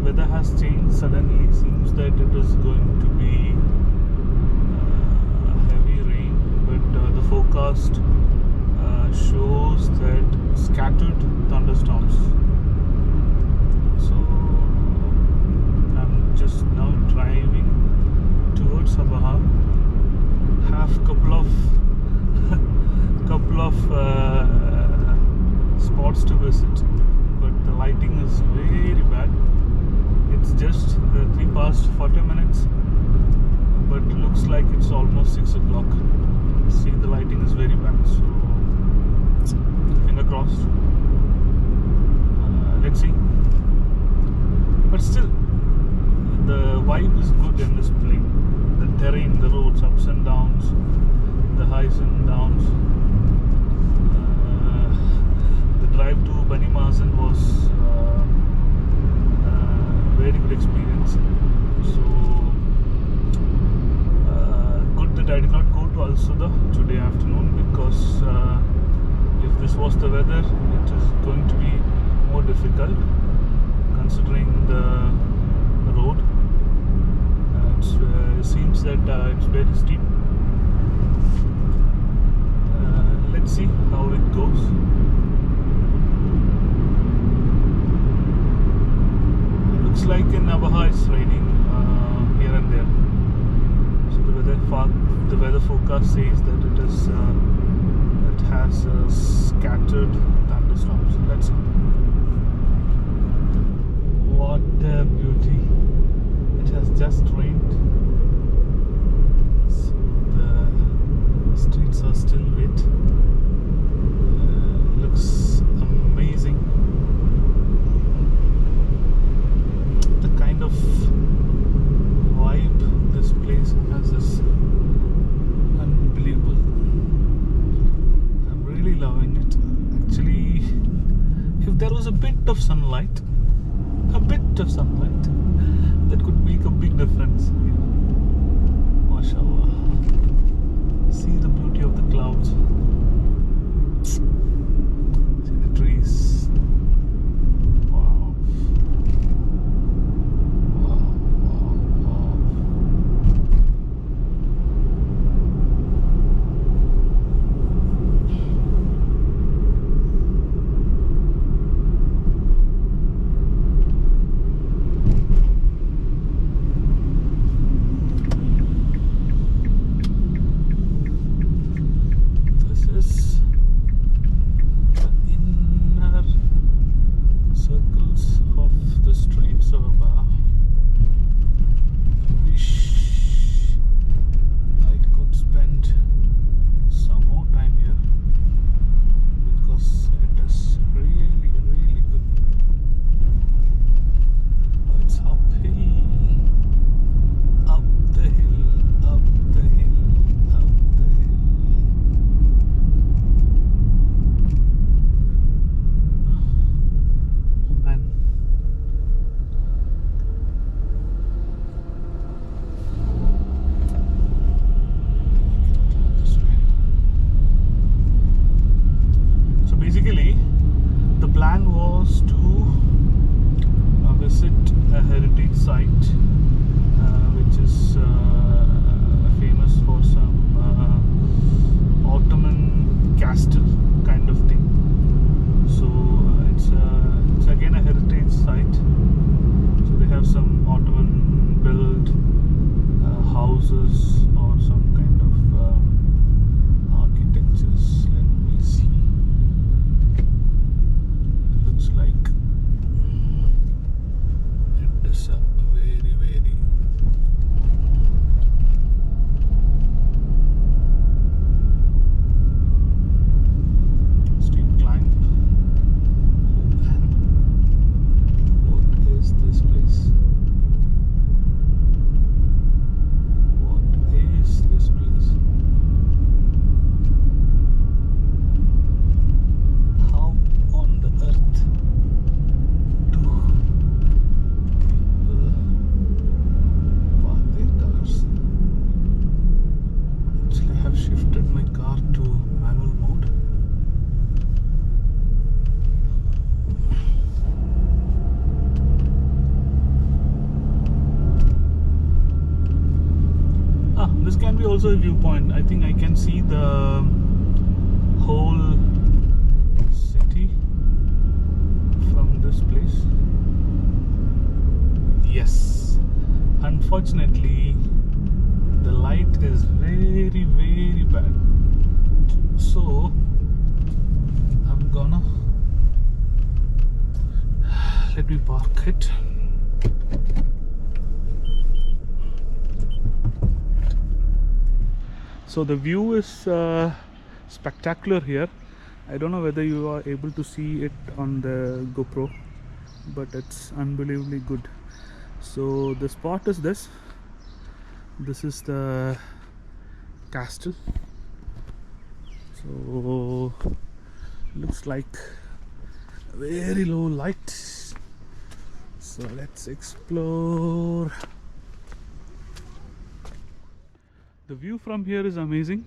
weather has changed suddenly. It seems that it is going to be heavy rain, but the forecast shows that scattered thunderstorms. So I'm just now driving towards Abha. Have couple of spots to visit, but the lighting is very bad. It's just 3 past 40 minutes, but looks like it's almost 6 o'clock. See, the lighting is very bad, so finger crossed. Let's see. But still, the vibe is good in this plane. The terrain, the roads, ups and downs, the highs and downs. The drive to Bani Mazen was very good experience. So good that I did not go to Al Suda today afternoon, because if this was the weather, it is going to be more difficult considering the road. It seems that it's very steep. Let's see how it goes. Looks like in Abha it's raining here and there. So the weather forecast says that it has scattered thunderstorms. Let's see. What a beauty! It has just rained, so the streets are still wet. Looks amazing. The kind of vibe this place has is unbelievable. I'm really loving it. Actually, if there was a bit of sunlight, that could make a big difference here. MashaAllah. See the beauty of the clouds. See the trees. Wow. This is the inner be also a viewpoint. I think I can see the whole city from this place. Yes. Unfortunately, the light is very, very bad. So I'm gonna let me park it. So the view is spectacular here. I don't know whether you are able to see it on the GoPro, but it's unbelievably good. So the spot is this. This is the castle. So looks like very low light. So let's explore. The view from here is amazing.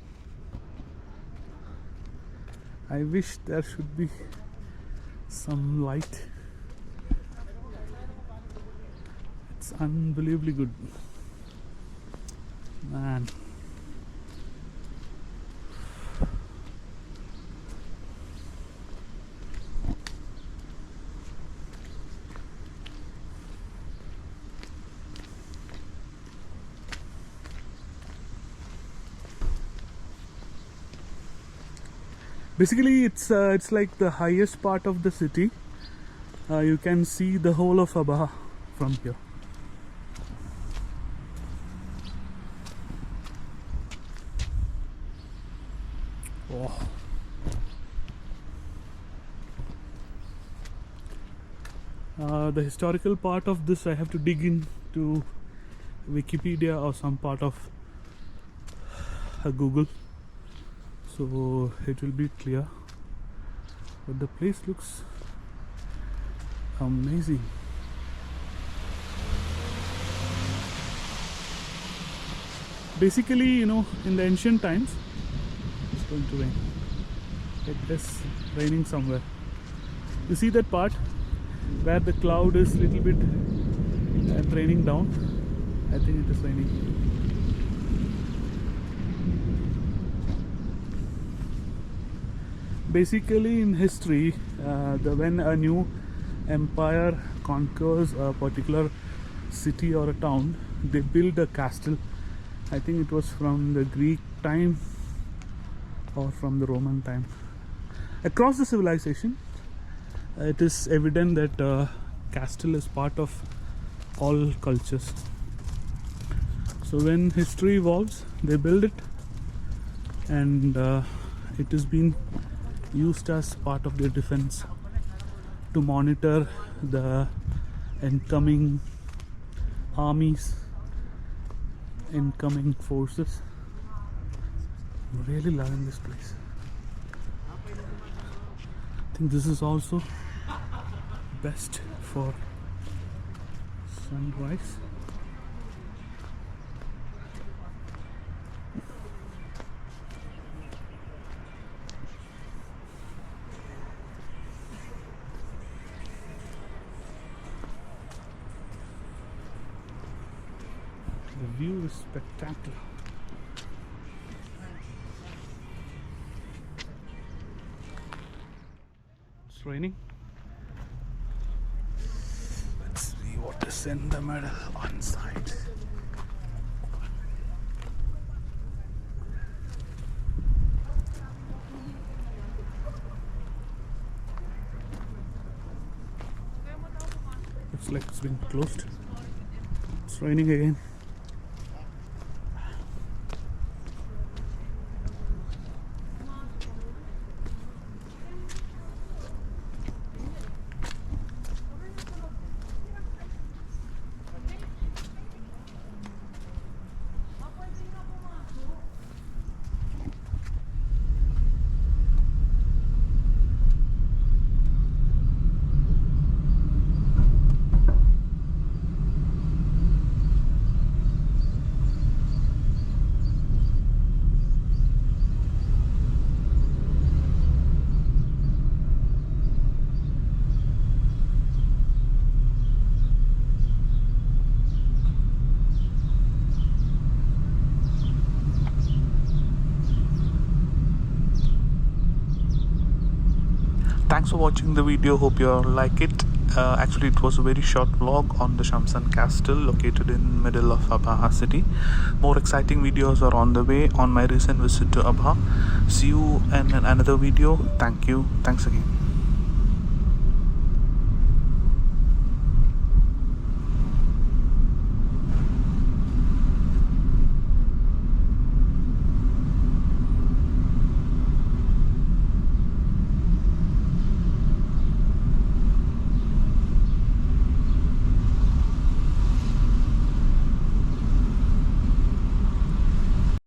I wish there should be some light. It's unbelievably good, man. Basically, it's like the highest part of the city. You can see the whole of Abha from here. Oh. The historical part of this I have to dig into Wikipedia or some part of Google, so it will be clear. But the place looks amazing. Basically, you know, in the ancient times, it's going to rain. It is raining somewhere. You see that part where the cloud is little bit raining down? I think it is raining. Basically, in history, when a new empire conquers a particular city or a town, they build a castle. I think it was from the Greek time or from the Roman time. Across the civilization, it is evident that castle is part of all cultures. So when history evolves, they build it, and it has been used as part of their defense to monitor the incoming armies, incoming forces. I'm really loving this place. I think this is also best for sunrise. The view is spectacular. It's raining. Let's see what is in the middle on site. Looks like it's been closed. It's raining again. thanks for watching the video. Hope you all like it. Actually, it was a very short vlog on the Shamsan Castle located in middle of Abha city. More exciting videos are on the way on my recent visit to Abha. See you in another video. Thank you. Thanks again.